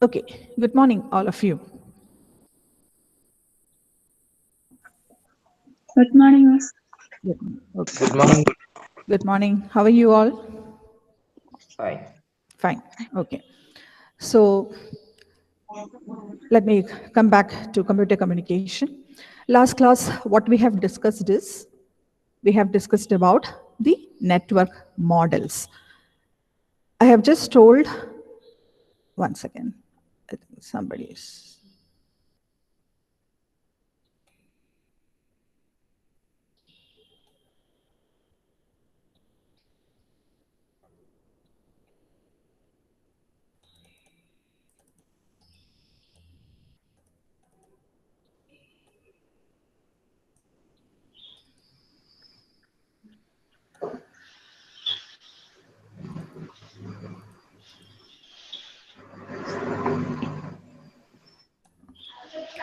Okay, good morning, all of you. Good morning, miss. Good, okay. Good morning. Good morning. How are you all? Fine. Fine. Okay. So let me come back to computer communication. Last class, what we have discussed is we have discussed about the network models. I have just told, one second, I think somebody is.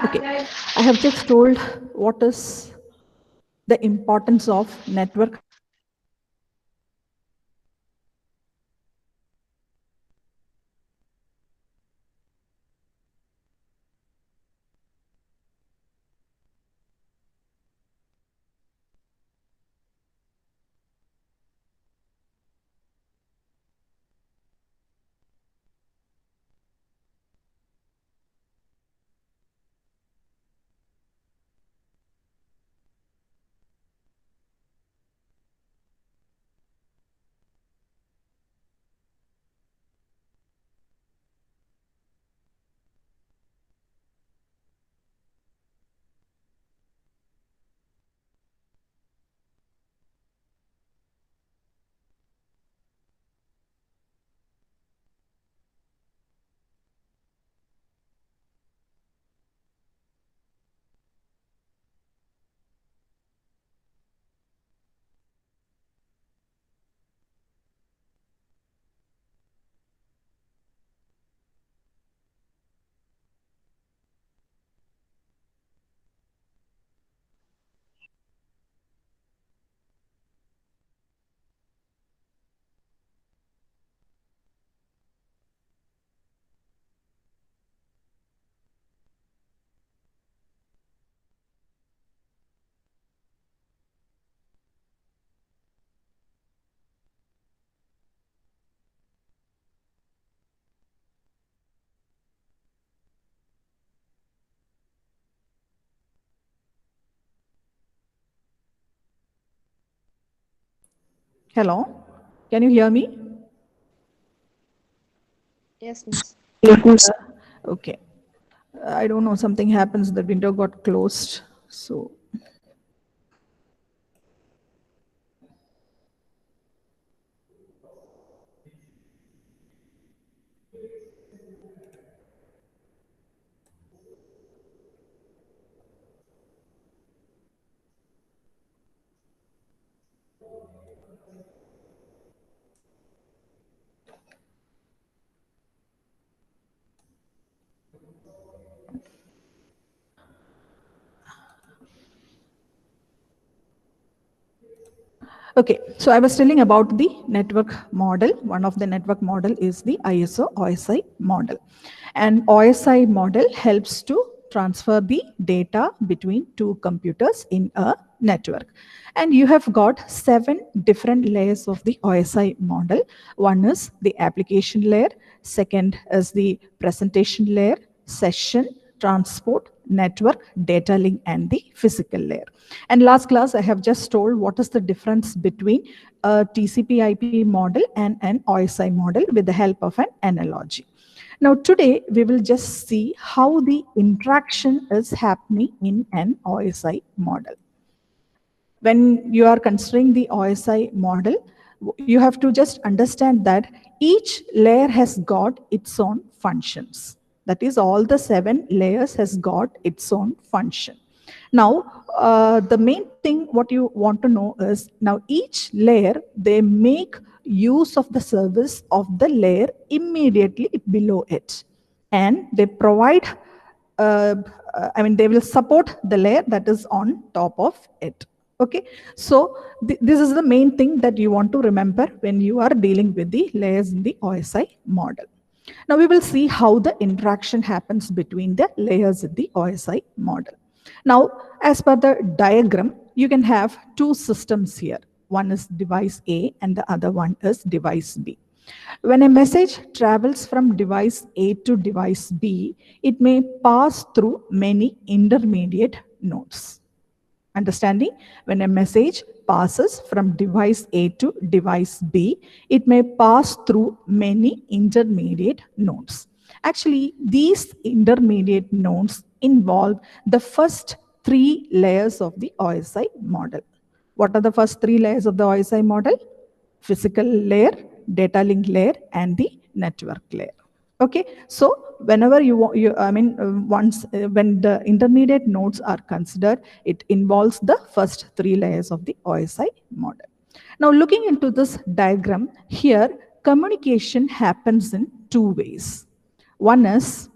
Okay, I have just told what is the importance of network Hello, can you hear me? Yes, miss. Yes, miss. Okay. I don't know, something happens, the window got closed. So, okay, so I was telling about the network model. One of the network model is the ISO OSI model. And OSI model helps to transfer the data between two computers in a network. And you have got 7 different layers of the OSI model. One is the application layer, second is the presentation layer, session, transport, network, data link, and the physical layer. And last class, I have just told what is the difference between a TCP/IP model and an OSI model with the help of an analogy. Now, today we will just see how the interaction is happening in an OSI model. When you are considering the OSI model, you have to just understand that each layer has got its own functions. That is, all the 7 layers has got its own function. Now, the main thing what you want to know is, now each layer, they make use of the service of the layer immediately below it. And they provide, they will support the layer that is on top of it. Okay, so this is the main thing that you want to remember when you are dealing with the layers in the OSI model. Now we will see how the interaction happens between the layers in the OSI model. Now, as per the diagram, you can have two systems here. One is device A and the other one is device B. When a message travels from device A to device B, it may pass through many intermediate nodes. Understanding? When a message passes from device A to device B, it may pass through many intermediate nodes. Actually, these intermediate nodes involve the first three layers of the OSI model. What are the first three layers of the OSI model? Physical layer, data link layer, and the network layer. Okay, so whenever when the intermediate nodes are considered, it involves the first three layers of the OSI model. Now, looking into this diagram here, communication happens in two ways. One is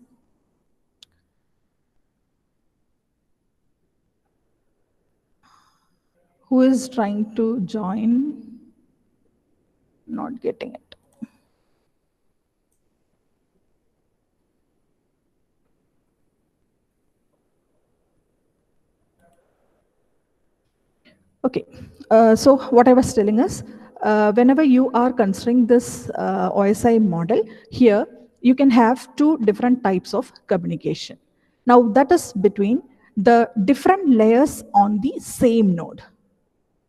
who is trying to join, not getting it. Okay, so what I was telling is, whenever you are considering this OSI model, here you can have two different types of communication. Now that is between the different layers on the same node.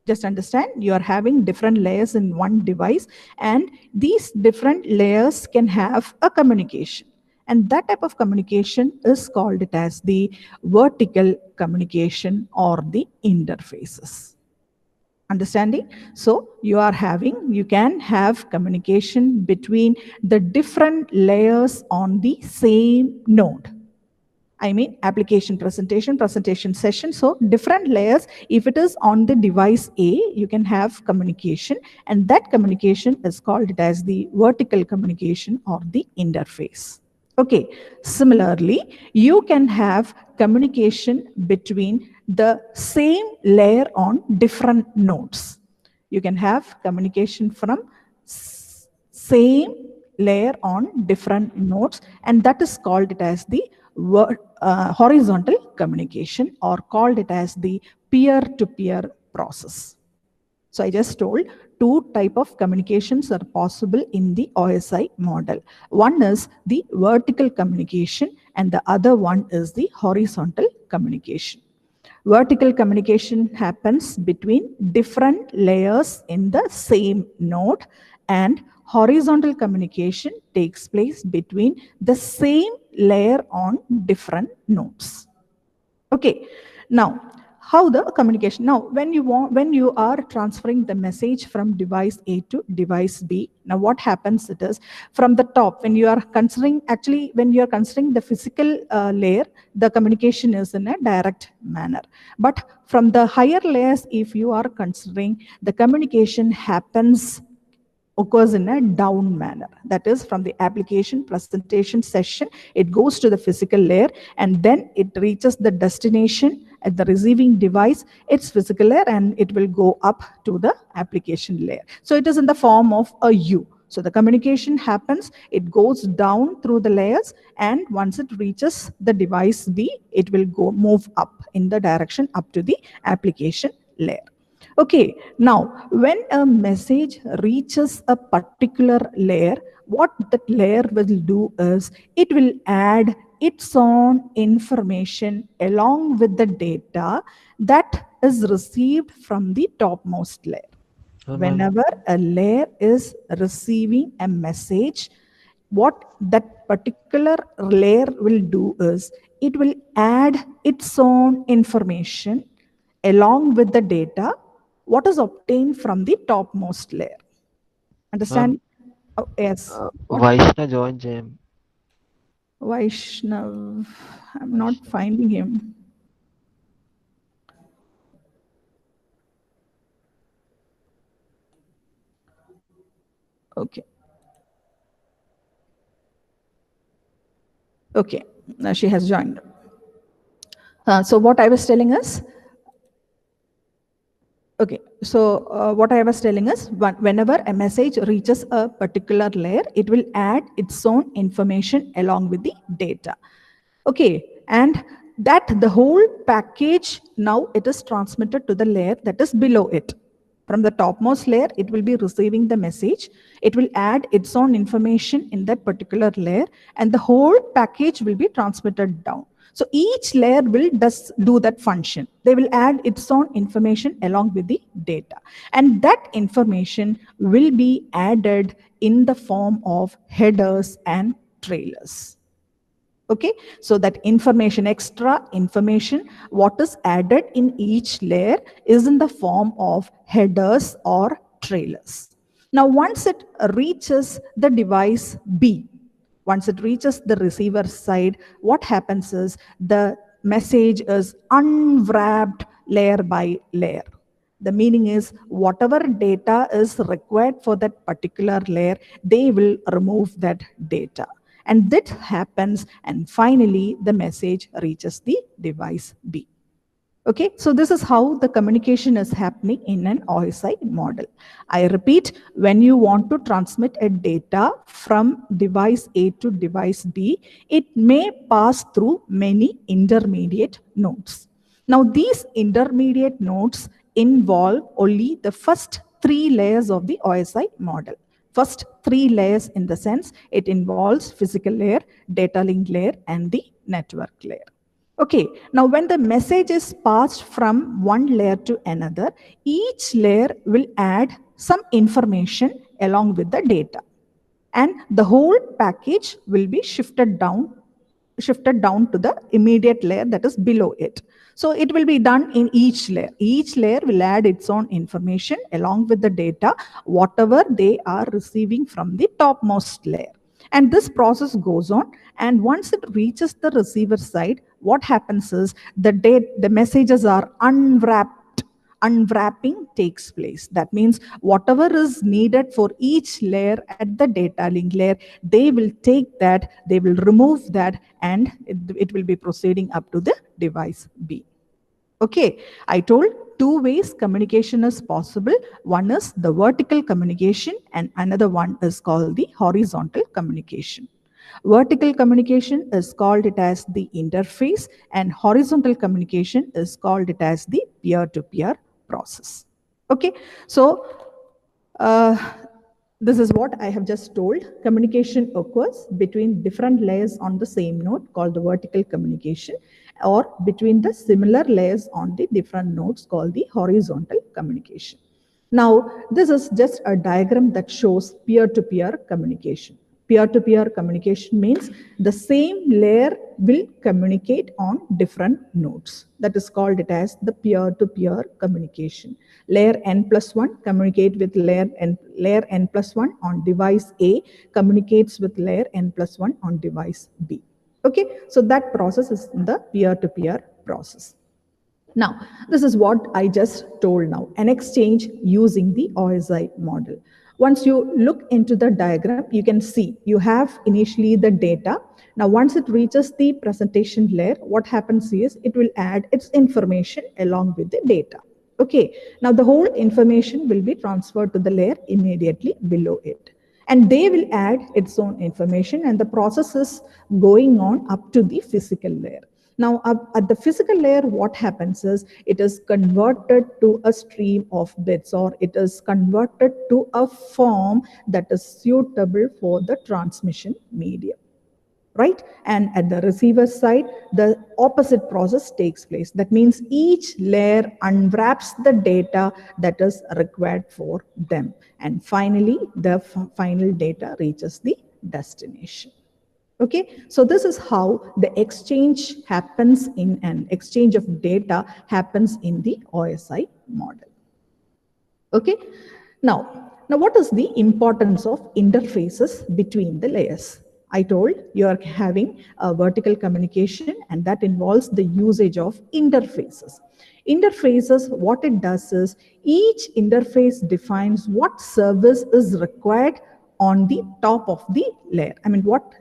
Just understand, you are having different layers in one device, and these different layers can have a communication. And that type of communication is called it as the vertical communication or the interfaces. Understanding? So you can have communication between the different layers on the same node. I mean application presentation session. So different layers, if it is on the device A, you can have communication, and that communication is called it as the vertical communication or the interface. Okay, similarly, you can have communication between the same layer on different nodes. You can have communication from same layer on different nodes, and that is called it as the horizontal communication, or called it as the peer-to-peer process. So I just told two type of communications are possible in the OSI model. One is the vertical communication and the other one is the horizontal communication. Vertical communication happens between different layers in the same node, and horizontal communication takes place between the same layer on different nodes. Okay, now how the communication. Now, when you are transferring the message from device A to device B, now what happens it is, from the top, when you are considering the physical layer, the communication is in a direct manner. But from the higher layers, if you are considering, the communication occurs in a down manner. That is, from the application presentation session, it goes to the physical layer, and then it reaches the destination at the receiving device, its physical layer, and it will go up to the application layer. So it is in the form of a U. So the communication happens, it goes down through the layers, and once it reaches the device B, it will move up in the direction up to the application layer. Okay, now when a message reaches a particular layer, what that layer will do is it will add its own information along with the data that is received from the topmost layer. Whenever a layer is receiving a message, what that particular layer will do is it will add its own information along with the data what is obtained from the topmost layer. Understand? Oh, yes. Vaishna join Jam. Vaishnav, I'm not finding him. Okay. Okay, now she has joined. So what I was telling is, okay, what I was telling is, whenever a message reaches a particular layer, it will add its own information along with the data. Okay, and that the whole package now it is transmitted to the layer that is below it. From the topmost layer, it will be receiving the message. It will add its own information in that particular layer, and the whole package will be transmitted down. So each layer will do that function. They will add its own information along with the data. And that information will be added in the form of headers and trailers. Okay, so that information, extra information, what is added in each layer is in the form of headers or trailers. Now, once it reaches the device B, once it reaches the receiver side, what happens is the message is unwrapped layer by layer. The meaning is whatever data is required for that particular layer, they will remove that data. And that happens, and finally the message reaches the device B. Okay, so this is how the communication is happening in an OSI model. I repeat, when you want to transmit a data from device A to device B, it may pass through many intermediate nodes. Now, these intermediate nodes involve only the first 3 layers of the OSI model. First 3 layers in the sense it involves physical layer, data link layer, and the network layer. Okay, now when the message is passed from one layer to another, each layer will add some information along with the data. And the whole package will be shifted down to the immediate layer that is below it. So it will be done in each layer. Each layer will add its own information along with the data, whatever they are receiving from the topmost layer. And this process goes on, and once it reaches the receiver side, what happens is the messages are unwrapped. Unwrapping takes place. That means whatever is needed for each layer at the data link layer, they will take that, they will remove that, and it will be proceeding up to the device B. Okay, I told 2 ways communication is possible. One is the vertical communication, and another one is called the horizontal communication. Vertical communication is called it as the interface, and horizontal communication is called it as the peer-to-peer process. Okay, so this is what I have just told. Communication occurs between different layers on the same node called the vertical communication, or between the similar layers on the different nodes called the horizontal communication. Now, this is just a diagram that shows peer-to-peer communication. Peer-to-peer communication means the same layer will communicate on different nodes. That is called it as the peer-to-peer communication. Layer n+1 communicate with layer n+1 on device A, communicates with layer n+1 on device B. Okay, so that process is the peer-to-peer process. Now, this is what I just told now, an exchange using the OSI model. Once you look into the diagram, you can see you have initially the data. Now, once it reaches the presentation layer, what happens is it will add its information along with the data. Okay, now the whole information will be transferred to the layer immediately below it. And they will add its own information, and the process is going on up to the physical layer. Now, at the physical layer, what happens is it is converted to a stream of bits, or it is converted to a form that is suitable for the transmission medium, right? And at the receiver side, the opposite process takes place. That means each layer unwraps the data that is required for them. And finally, the final data reaches the destination. Okay, so this is how the exchange happens in an exchange of data happens in the OSI model. Okay, now what is the importance of interfaces between the layers? I told you are having a vertical communication, and that involves the usage of interfaces. Interfaces, what it does is each interface defines what service is required on the top of the layer. I mean, what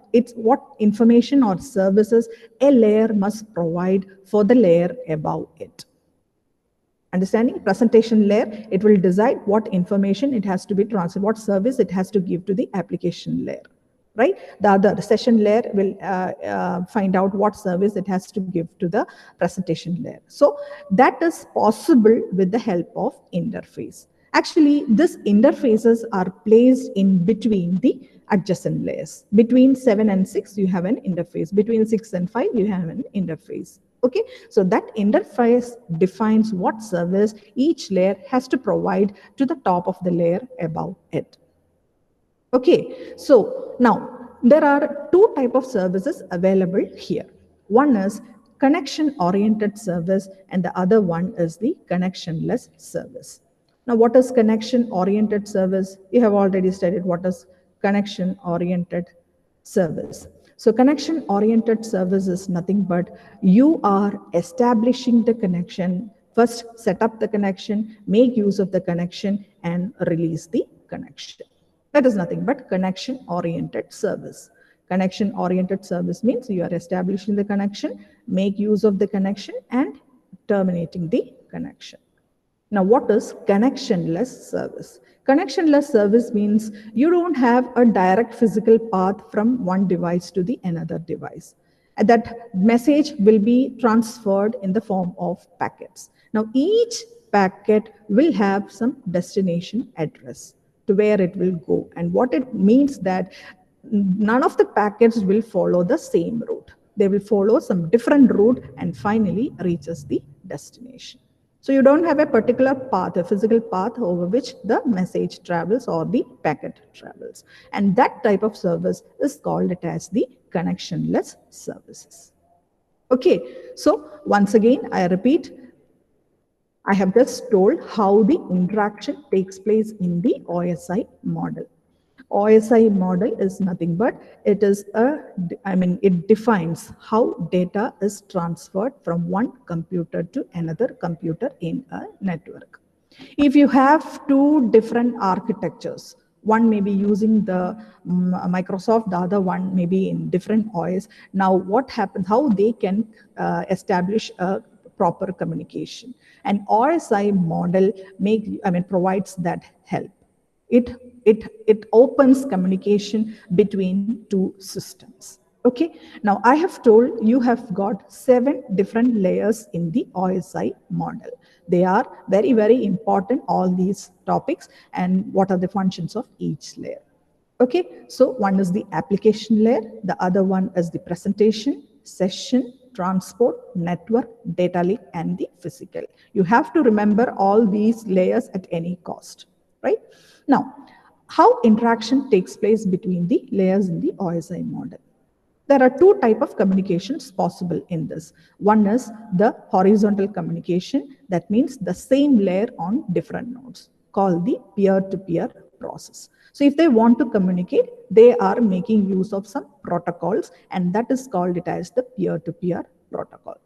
information or services a layer must provide for the layer above it. Understanding? Presentation layer, it will decide what information it has to be transferred, what service it has to give to the application layer, right? The session layer will find out what service it has to give to the presentation layer. So that is possible with the help of interface. Actually, these interfaces are placed in between the adjacent layers. Between 7 and 6, you have an interface. Between 6 and 5, you have an interface. Okay, so that interface defines what service each layer has to provide to the top of the layer above it. Okay, so now there are two types of services available here. One is connection-oriented service and the other one is the connectionless service. Now, what is connection-oriented service? You have already studied what is connection-oriented service. So connection-oriented service is nothing but you are establishing the connection, first set up the connection, make use of the connection and release the connection. That is nothing but connection-oriented service. Connection-oriented service means you are establishing the connection, make use of the connection and terminating the connection. Now, what is connectionless service? Connectionless service means you don't have a direct physical path from one device to the another device. And that message will be transferred in the form of packets. Now, each packet will have some destination address to where it will go. And what it means that none of the packets will follow the same route. They will follow some different route and finally reaches the destination. So you don't have a particular path, a physical path over which the message travels or the packet travels. And that type of service is called it as the connectionless services. Okay, so once again, I repeat, I have just told how the interaction takes place in the OSI model. OSI model is nothing but it defines how data is transferred from one computer to another computer in a network. If you have two different architectures, one may be using the Microsoft, the other one may be in different OS. Now, what happens, how they can establish a proper communication. And OSI model provides that help. It opens communication between two systems. Okay, now I have told you have got 7 different layers in the OSI model. They are very, very important, all these topics, and what are the functions of each layer. Okay, so one is the application layer, the other one is the presentation, session, transport, network, data link, and the physical. You have to remember all these layers at any cost, right? Now, how interaction takes place between the layers in the OSI model. There are 2 types of communications possible in this. One is the horizontal communication, that means the same layer on different nodes, called the peer-to-peer process. So if they want to communicate, they are making use of some protocols, and that is called it as the peer-to-peer protocol.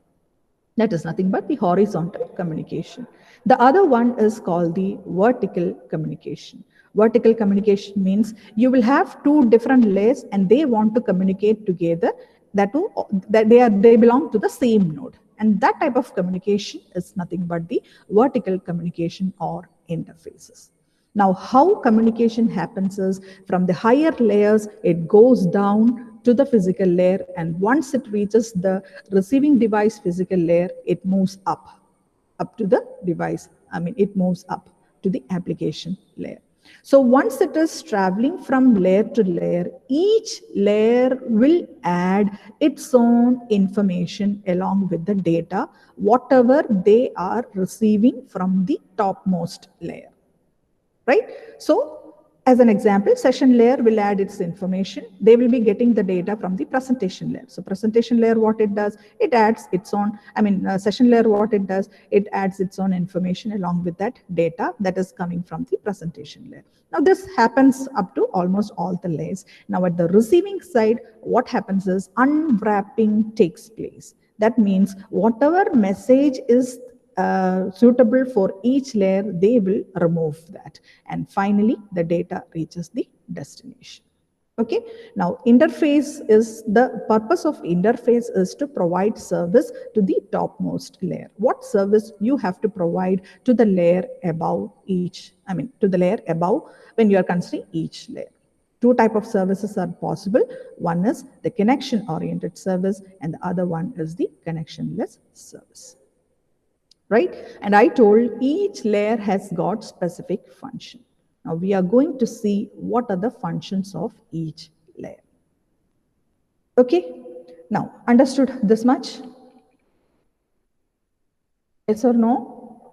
That is nothing but the horizontal communication. The other one is called the vertical communication. Vertical communication means you will have 2 different layers and they want to communicate together, that they belong to the same node. And that type of communication is nothing but the vertical communication or interfaces. Now, how communication happens is from the higher layers, it goes down to the physical layer, and once it reaches the receiving device physical layer, it moves up to the device. It moves up to the application layer. So once it is traveling from layer to layer, each layer will add its own information along with the data, whatever they are receiving from the topmost layer, right? So as an example, session layer will add its information. They will be getting the data from the presentation layer. So presentation layer, what it does, it adds its own, session layer, what it does, it adds its own information along with that data that is coming from the presentation layer. Now this happens up to almost all the layers. Now at the receiving side, what happens is unwrapping takes place. That means whatever message is suitable for each layer, they will remove that. And finally, the data reaches the destination. Okay, now interface is, the purpose of interface is to provide service to the topmost layer. What service you have to provide to the layer above each, to the layer above when you are considering each layer. Two type of services are possible. One is the connection oriented service and the other one is the connectionless service. Right? And I told each layer has got specific function. Now we are going to see what are the functions of each layer. Okay, now understood this much? Yes or no?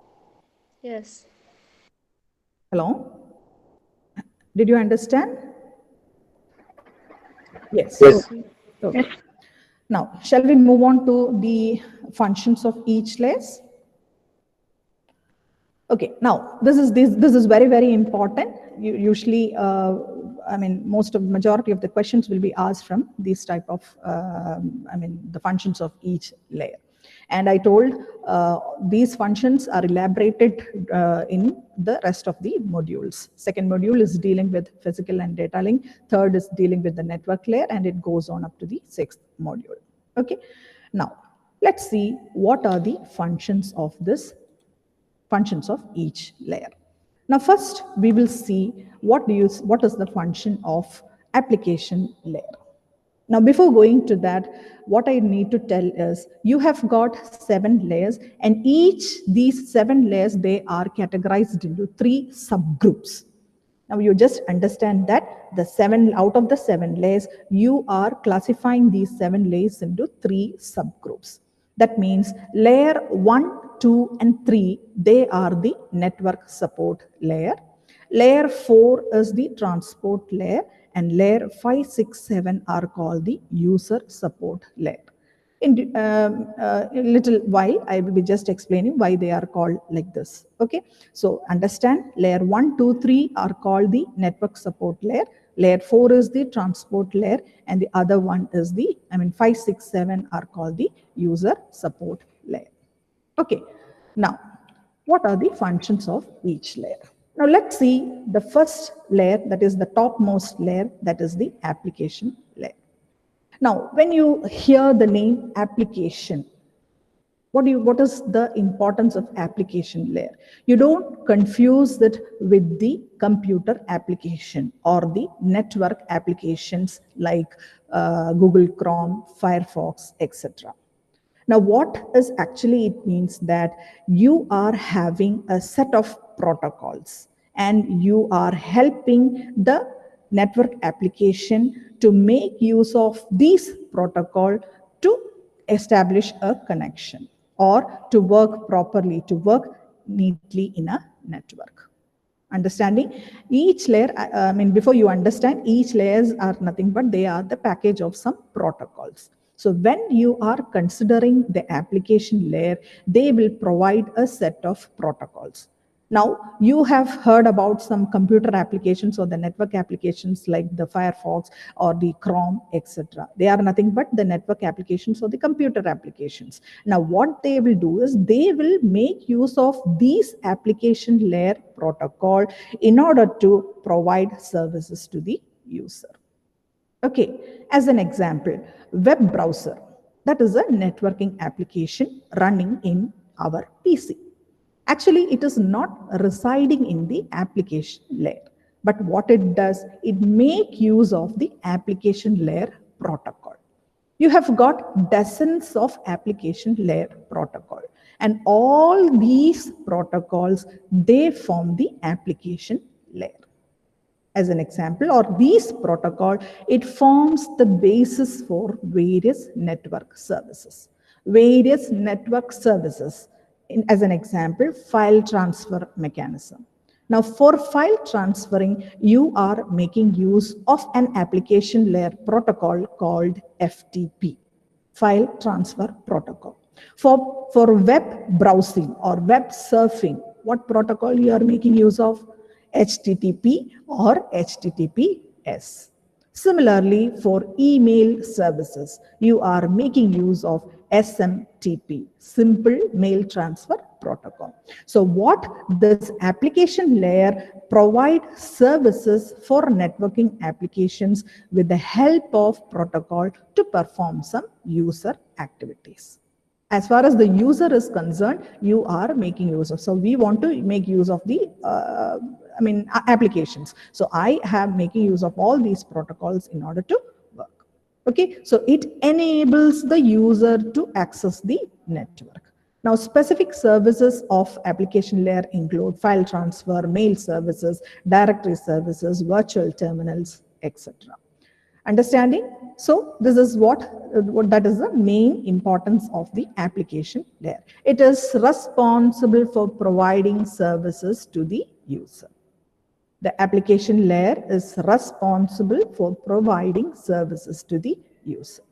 Yes. Hello? Did you understand? Yes. Yes. Okay. Now, shall we move on to the functions of each layers? Okay, now this is very important. Usually, most of majority of the questions will be asked from these type of, the functions of each layer. And I told these functions are elaborated in the rest of the modules. Second module is dealing with physical and data link. Third is dealing with the network layer, and it goes on up to the sixth module. Okay, now let's see what are the functions of each layer. Now first we will see what is the function of application layer. Now before going to that, what I need to tell is you have got 7 layers, and these 7 layers, they are categorized into 3 subgroups. Now you just understand that out of the 7 layers, you are classifying these 7 layers into 3 subgroups. That means layer 1, 2, and 3, they are the network support layer. Layer 4 is the transport layer, and layer 5, 6, 7 are called the user support layer. In a little while, I will be just explaining why they are called like this. Okay, so understand layer 1, 2, 3 are called the network support layer. Layer 4 is the transport layer, and the other one is 5, 6, 7 are called the user support layer. Okay, now what are the functions of each layer? Now let's see the first layer, that is the topmost layer, that is the application layer. Now, when you hear the name application, what is the importance of application layer? You don't confuse it with the computer application or the network applications like Google Chrome, Firefox, etc. Now, what is actually it means that you are having a set of protocols and you are helping the network application to make use of these protocol to establish a connection or to work properly, to work neatly in a network. Understanding each layer, before you understand, each layers are nothing but they are the package of some protocols. So when you are considering the application layer, they will provide a set of protocols. Now, you have heard about some computer applications or the network applications like the Firefox or the Chrome, etc. They are nothing but the network applications or the computer applications. Now, what they will do is they will make use of these application layer protocol in order to provide services to the user. Okay, as an example, web browser, that is a networking application running in our PC. Actually, it is not residing in the application layer, but what it does, it make use of the application layer protocol. You have got dozens of application layer protocol, and all these protocols, they form the application layer. As an example, or these protocol, it forms the basis for various network services. Various network services, as an example, file transfer mechanism. Now, for file transferring, you are making use of an application layer protocol called FTP, File Transfer Protocol. For web browsing or web surfing, what protocol you are making use of? HTTP or HTTPS. Similarly, for email services, you are making use of SMTP, Simple Mail Transfer Protocol. So what this application layer provides services for networking applications with the help of protocol to perform some user activities. As far as the user is concerned, you are making use of. So we want to make use of the applications. So I have making use of all these protocols in order to work. Okay, so it enables the user to access the network. Now, specific services of application layer include file transfer, mail services, directory services, virtual terminals, etc. Understanding? So this is what that is the main importance of the application layer. It is responsible for providing services to the user. The application layer is responsible for providing services to the user.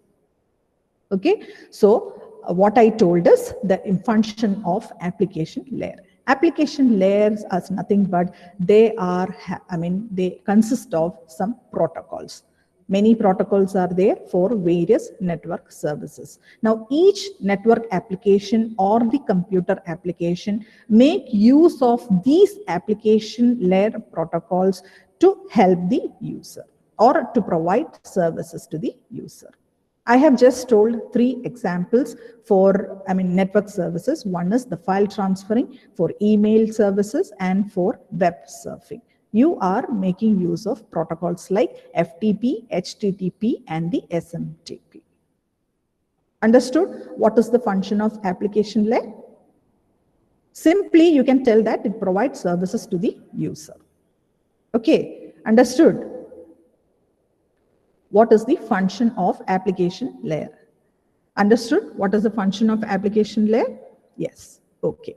Okay, so what I told is the function of application layer. Application layers are nothing but they consist of some protocols. Many protocols are there for various network services. Now, each network application or the computer application make use of these application layer protocols to help the user or to provide services to the user. I have just told 3 examples for network services. One is the file transferring, for email services, and for web surfing. You are making use of protocols like FTP, HTTP, and the SMTP. Understood? What is the function of application layer? Simply, you can tell that it provides services to the user. Okay, understood? What is the function of application layer? Understood? What is the function of application layer? Yes. Okay.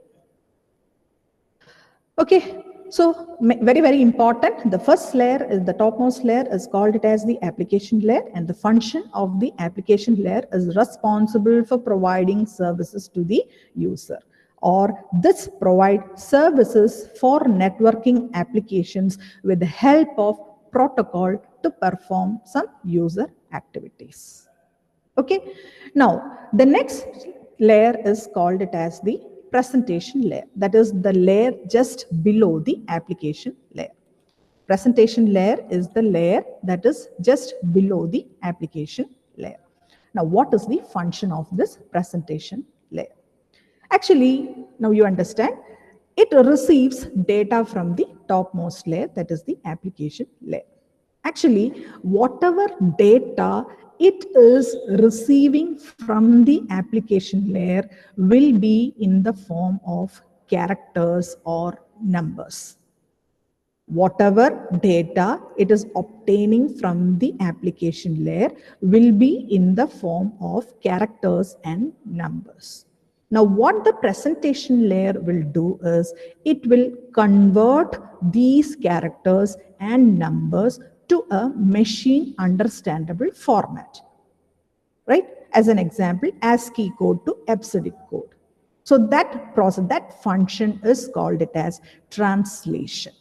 Okay. So very, very important. The first layer is the topmost layer is called it as the application layer, and the function of the application layer is responsible for providing services to the user, or this provides services for networking applications with the help of protocol to perform some user activities. Okay. Now, the next layer is called it as the presentation layer. That is the layer just below the application layer. Presentation layer is the layer that is just below the application layer. Now, what is the function of this presentation layer? Actually, now you understand, it receives data from the topmost layer, that is the application layer. Actually, whatever data it is receiving from the application layer will be in the form of characters or numbers. Whatever data it is obtaining from the application layer will be in the form of characters and numbers. Now, what the presentation layer will do is it will convert these characters and numbers to a machine understandable format, right? As an example, ASCII code to EBCDIC code. So that process, that function is called it as translation.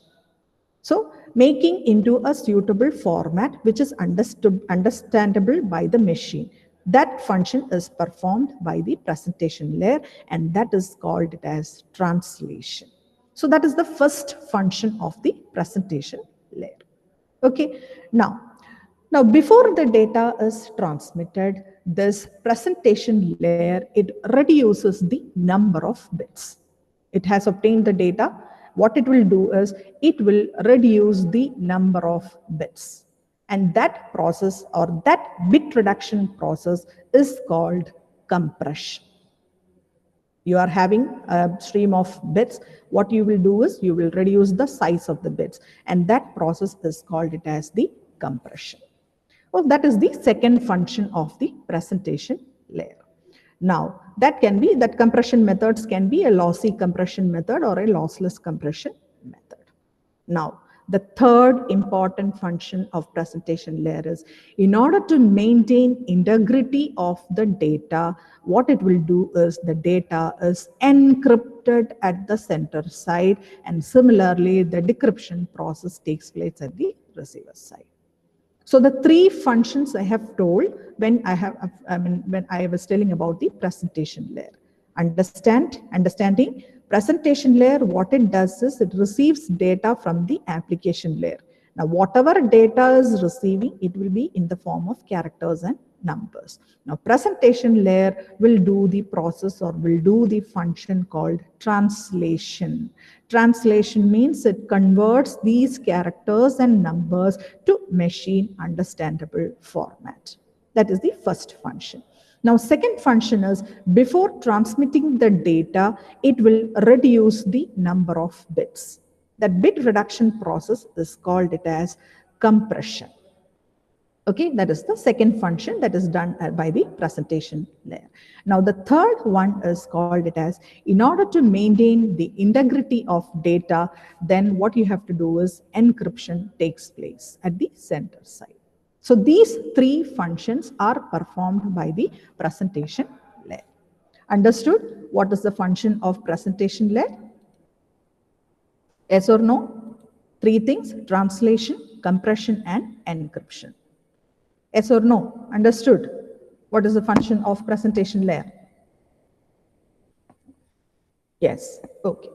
So making into a suitable format which is understandable by the machine. That function is performed by the presentation layer, and that is called it as translation. So that is the first function of the presentation layer. Okay, now before the data is transmitted, this presentation layer, it reduces the number of bits. It has obtained the data. What it will do is it will reduce the number of bits. And that process, or that bit reduction process, is called compression. You are having a stream of bits. What you will do is you will reduce the size of the bits, and that process is called it as the compression. Well, that is the second function of the presentation layer. Now, that compression methods can be a lossy compression method or a lossless compression method. Now, the third important function of presentation layer is, in order to maintain integrity of the data, what it will do is the data is encrypted at the center side, and similarly, the decryption process takes place at the receiver side. So the three functions I have told when when I was telling about the presentation layer. Understanding presentation layer, what it does is it receives data from the application layer. Now, whatever data is receiving, it will be in the form of characters and numbers. Now, presentation layer will do the process or will do the function called translation. Translation means it converts these characters and numbers to machine understandable format. That is the first function. Now, second function is before transmitting the data, it will reduce the number of bits. That bit reduction process is called it as compression. Okay, that is the second function that is done by the presentation layer. Now, the third one is called it as, in order to maintain the integrity of data, then what you have to do is encryption takes place at the center side. So these three functions are performed by the presentation layer. Understood? What is the function of presentation layer? Yes or no? Three things: translation, compression, and encryption. Yes or no? Understood? What is the function of presentation layer? Yes. Okay.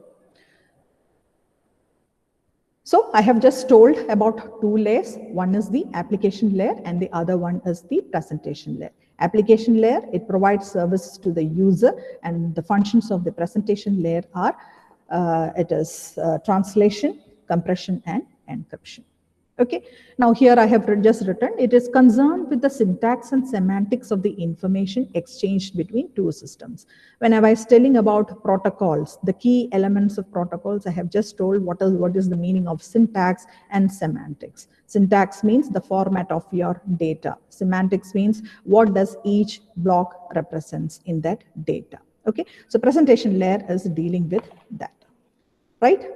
So I have just told about two layers. One is the application layer and the other one is the presentation layer. Application layer, it provides services to the user, and the functions of the presentation layer are translation, compression, and encryption. Okay, now here I have just written, it is concerned with the syntax and semantics of the information exchanged between two systems. When I was telling about protocols, the key elements of protocols, I have just told what is the meaning of syntax and semantics. Syntax means the format of your data. Semantics means what does each block represents in that data. Okay, so presentation layer is dealing with that, right?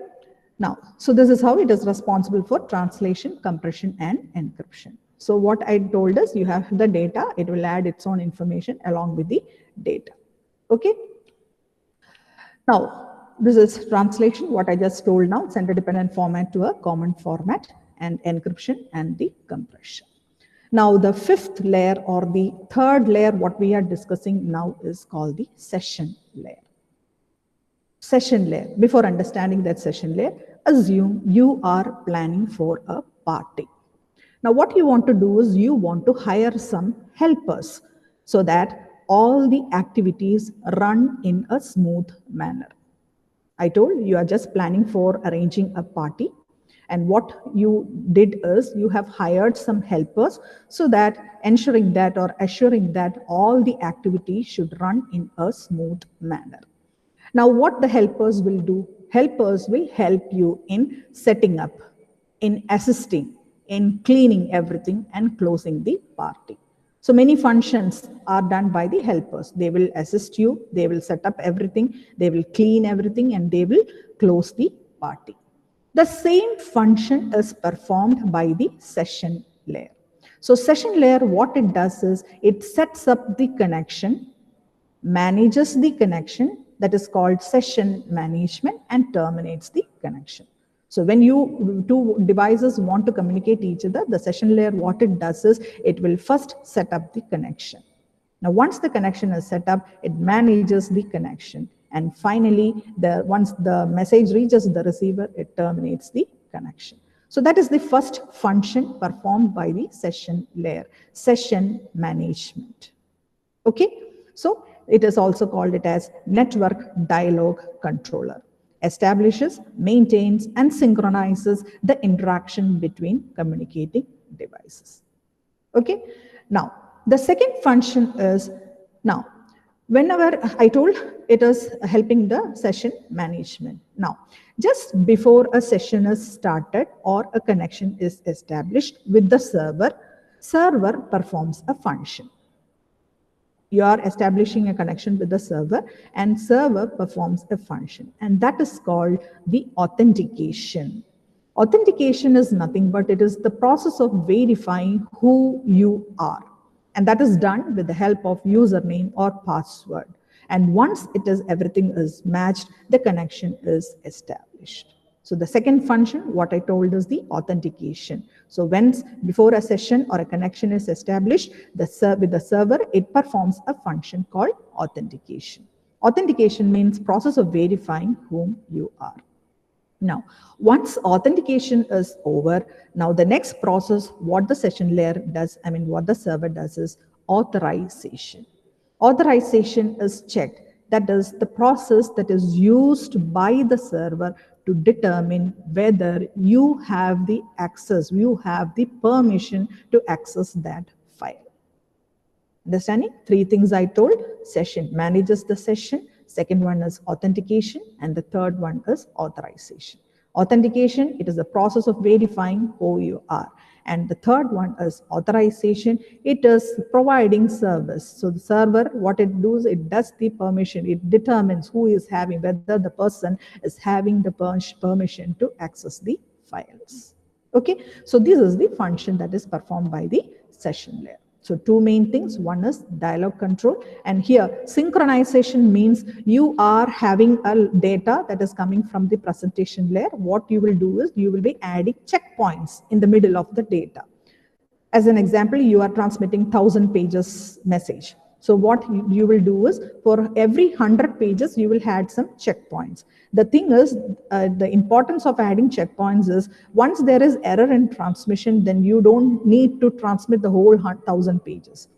Now, so this is how it is responsible for translation, compression, and encryption. So what I told is you have the data, it will add its own information along with the data. Okay. Now, this is translation, what I just told now, sender dependent format to a common format, and encryption and the compression. Now, the fifth layer or the third layer, what we are discussing now is called the session layer. Session layer. Before understanding that session layer, assume you are planning for a party. Now, what you want to do is you want to hire some helpers so that all the activities run in a smooth manner. I told you are just planning for arranging a party, and what you did is you have hired some helpers so that ensuring that or assuring that all the activities should run in a smooth manner. Now, what the helpers will do? Helpers will help you in setting up, in assisting, in cleaning everything and closing the party. So many functions are done by the helpers. They will assist you, they will set up everything, they will clean everything, and they will close the party. The same function is performed by the session layer. So session layer, what it does is it sets up the connection, manages the connection, that is called session management, and terminates the connection. So when two devices want to communicate each other, the session layer, what it does is it will first set up the connection. Now, once the connection is set up, it manages the connection. And finally, once the message reaches the receiver, it terminates the connection. So that is the first function performed by the session layer, session management. Okay, so it is also called it as network dialog controller. Establishes, maintains, and synchronizes the interaction between communicating devices. Okay, now the second function is, now whenever I told it is helping the session management. Now, just before a session is started or a connection is established with the server performs a function. You are establishing a connection with the server, and server performs a function, and that is called the authentication. Authentication is nothing but it is the process of verifying who you are, and that is done with the help of username or password. And once everything is matched, the connection is established. So the second function, what I told is the authentication. So before a session or a connection is established, with the server, it performs a function called authentication. Authentication means process of verifying whom you are. Now, once authentication is over, now the next process, what the session layer does, what the server does is authorization. Authorization is checked. That is the process that is used by the server to determine whether you have the access, you have the permission to access that file. Understanding? Three things I told. Session manages the session. Second one is authentication. And the third one is authorization. Authentication, it is the process of verifying who you are. And the third one is authorization. It is providing service. So the server, what it does, it does the permission. It determines who is having, whether the person is having the permission to access the files. Okay, so this is the function that is performed by the session layer. So two main things, one is dialog control, and here synchronization means you are having a data that is coming from the presentation layer. What you will do is you will be adding checkpoints in the middle of the data. As an example, you are transmitting 1,000 pages message. So what you will do is for every 100 pages, you will add some checkpoints. The thing is, the importance of adding checkpoints is once there is error in transmission, then you don't need to transmit the whole 1,000 pages.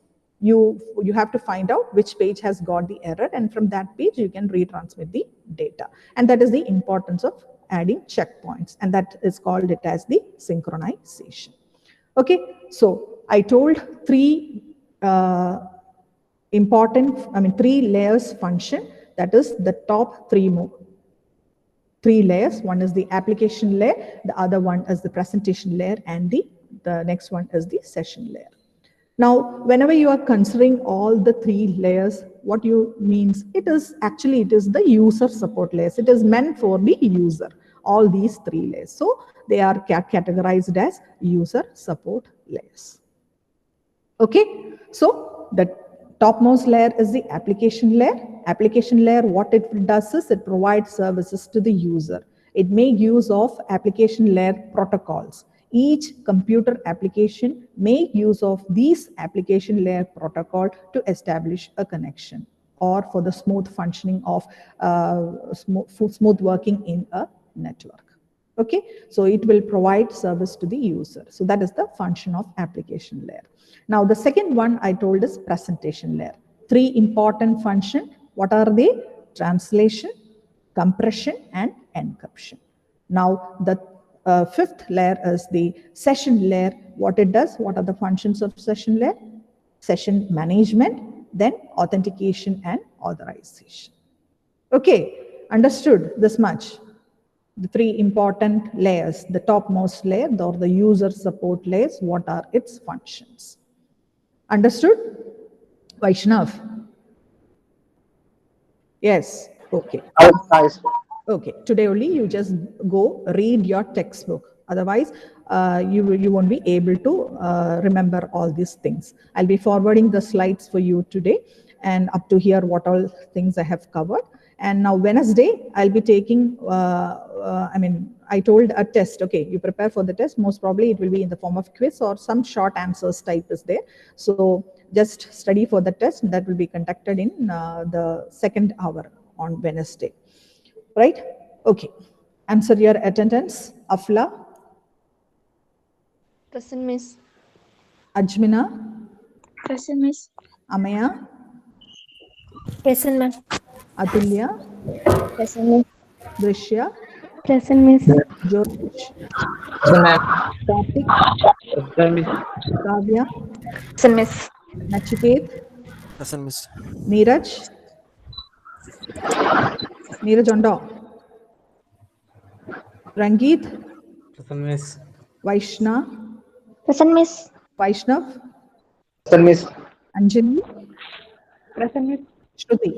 You have to find out which page has got the error, and from that page, you can retransmit the data. And that is the importance of adding checkpoints, and that is called it as the synchronization. Okay, so I told three three layers function. That is the top three layers. One is the application layer, the other one is the presentation layer, and the next one is the session layer. Now, whenever you are considering all the three layers, what you means, it is the user support layers. It is meant for the user, all these three layers. So they are categorized as user support layers. Okay, so the topmost layer is the application layer. Application layer, what it does is it provides services to the user. It makes use of application layer protocols. Each computer application make use of these application layer protocol to establish a connection or for the smooth functioning of smooth working in a network. Okay, so it will provide service to the user. So that is the function of application layer. Now the second one I told is presentation layer. Three important functions. What are they? Translation, compression, and encryption. Now the fifth layer is the session layer. What it does? What are the functions of session layer? Session management, then authentication and authorization. Okay, understood this much? The three important layers, the topmost layer or the user support layers, what are its functions? Understood? Vaishnav? Yes, okay. Okay, today only you just go read your textbook. Otherwise, you won't be able to remember all these things. I'll be forwarding the slides for you today and up to here what all things I have covered. And now Wednesday, I'll be taking, I told a test, okay, you prepare for the test. Most probably it will be in the form of quiz or some short answers type is there. So just study for the test that will be conducted in the second hour on Wednesday, right? Okay, answer your attendance. Afla? Present, Miss. Ajmina? Present, Miss. Amaya? Present, ma'am. Atulya? Present, Miss. Drishya? Present, Miss. George? Present, ma'am. Karthik? Present, miss. Kavya? Present, Miss. Nachiket? Present, miss. Neeraj? Neeraj undo. Rangeet? Present, miss. Vaishna? Present, Miss. Vaishnav? Present, miss. Anjali? Present, Miss. Shruti?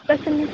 Present, Miss.